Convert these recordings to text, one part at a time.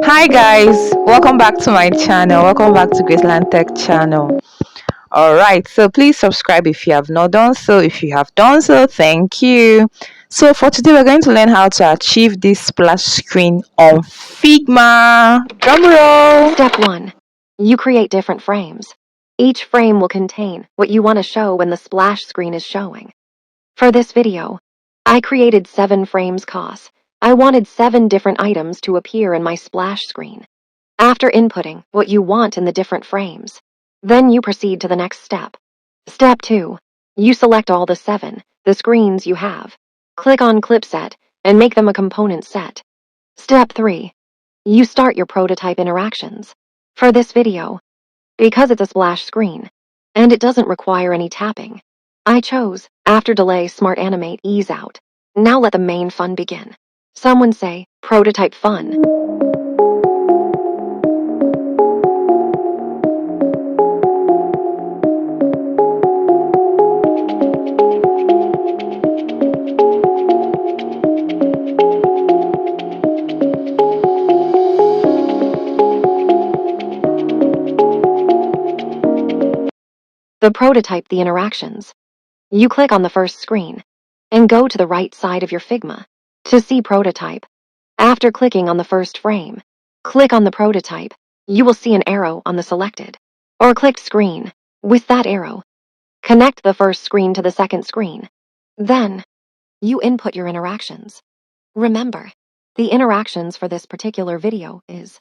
Hi guys, welcome back to my channel. Welcome back to Graceland Tech channel. All right, so please subscribe if you have not done so. If you have done so, thank you. So for today, we're going to learn how to achieve this splash screen on Figma. Drum roll. Step 1. You create different frames. Each frame will contain what you want to show when the splash screen is showing. For this video, I created 7 frames cos. I wanted 7 different items to appear in my splash screen. After inputting what you want in the different frames, then you proceed to the next step. Step 2. You select all the screens you have. Click on Clip Set and make them a component set. Step 3. You start your prototype interactions. For this video, because it's a splash screen, and it doesn't require any tapping, I chose After Delay Smart Animate Ease Out. Now let the main fun begin. Someone say, prototype fun. The interactions. You click on the first screen and go to the right side of your Figma to see prototype. After clicking on the first frame, click on the prototype. You will see an arrow on the selected or clicked screen. With that arrow, connect the first screen to the second screen. Then, you input your interactions. Remember, the interactions for this particular video is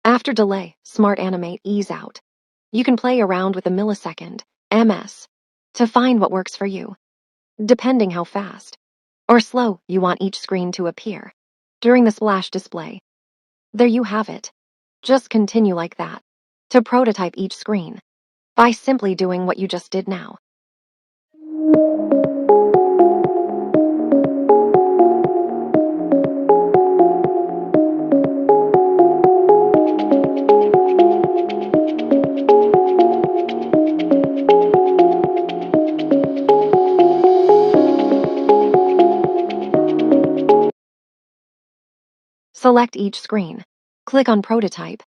After Delay, Smart Animate Ease Out. You can play around with the millisecond, ms, to find what works for you, depending how fast or slow you want each screen to appear during the splash display. There you have it. Just continue like that to prototype each screen by simply doing what you just did now. Select each screen. Click on Prototype.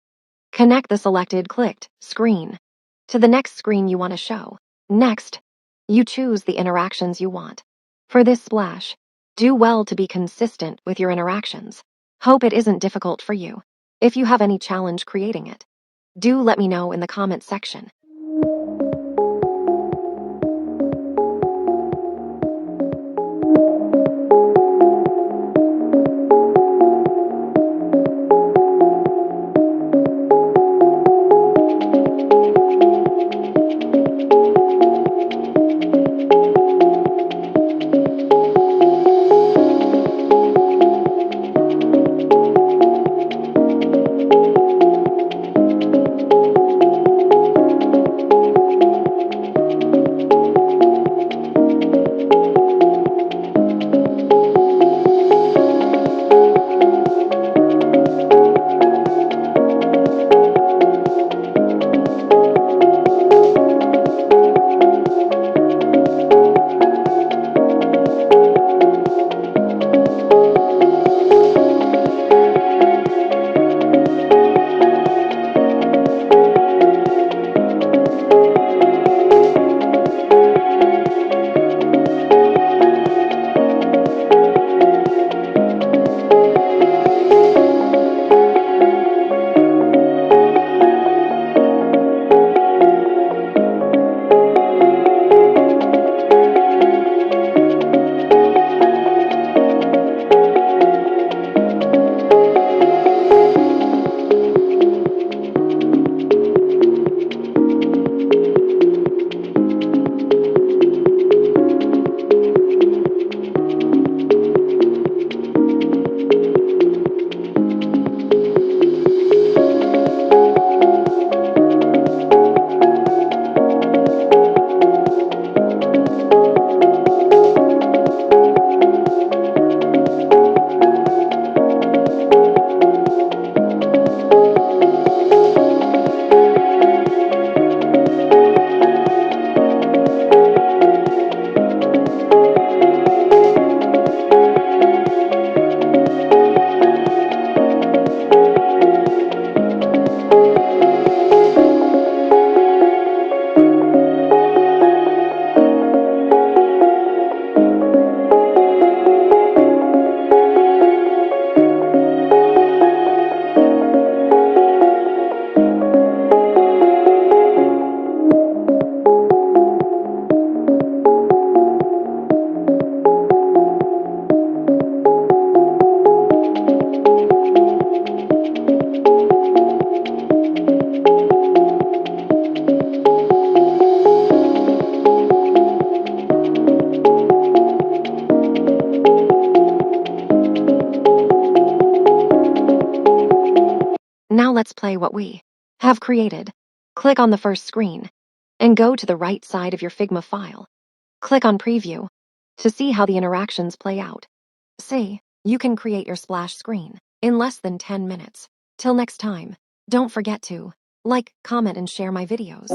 Connect the selected clicked screen to the next screen you want to show. Next, you choose the interactions you want. For this splash, do well to be consistent with your interactions. Hope it isn't difficult for you. If you have any challenge creating it, do let me know in the comments section. Now let's play what we have created. Click on the first screen and go to the right side of your Figma file. Click on Preview to see how the interactions play out. See, you can create your splash screen in less than 10 minutes. Till next time, don't forget to like, comment, and share my videos.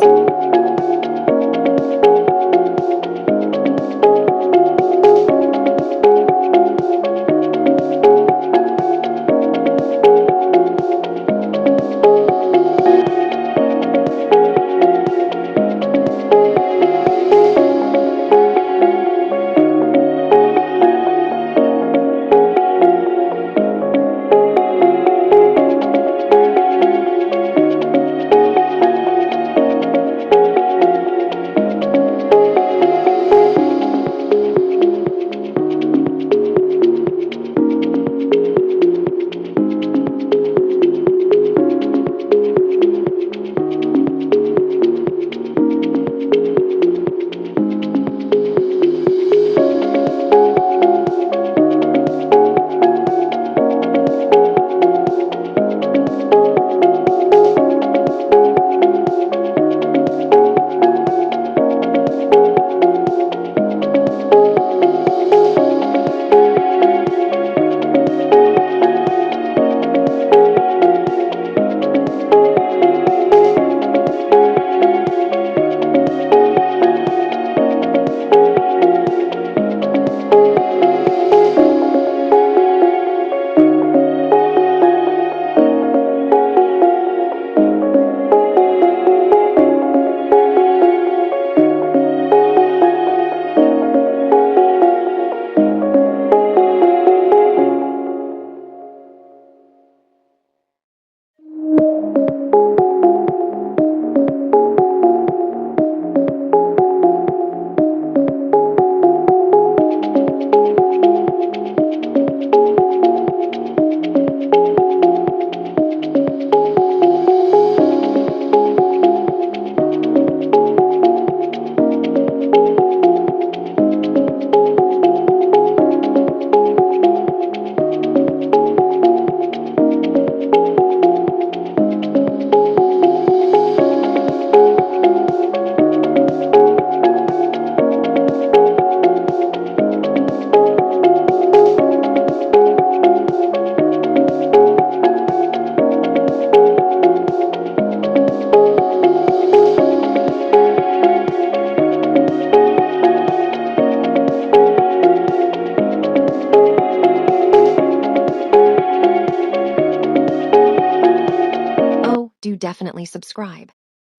Oh, do definitely subscribe.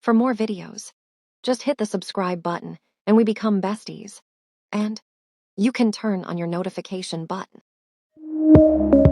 For more videos, just hit the subscribe button and we become besties. And you can turn on your notification button.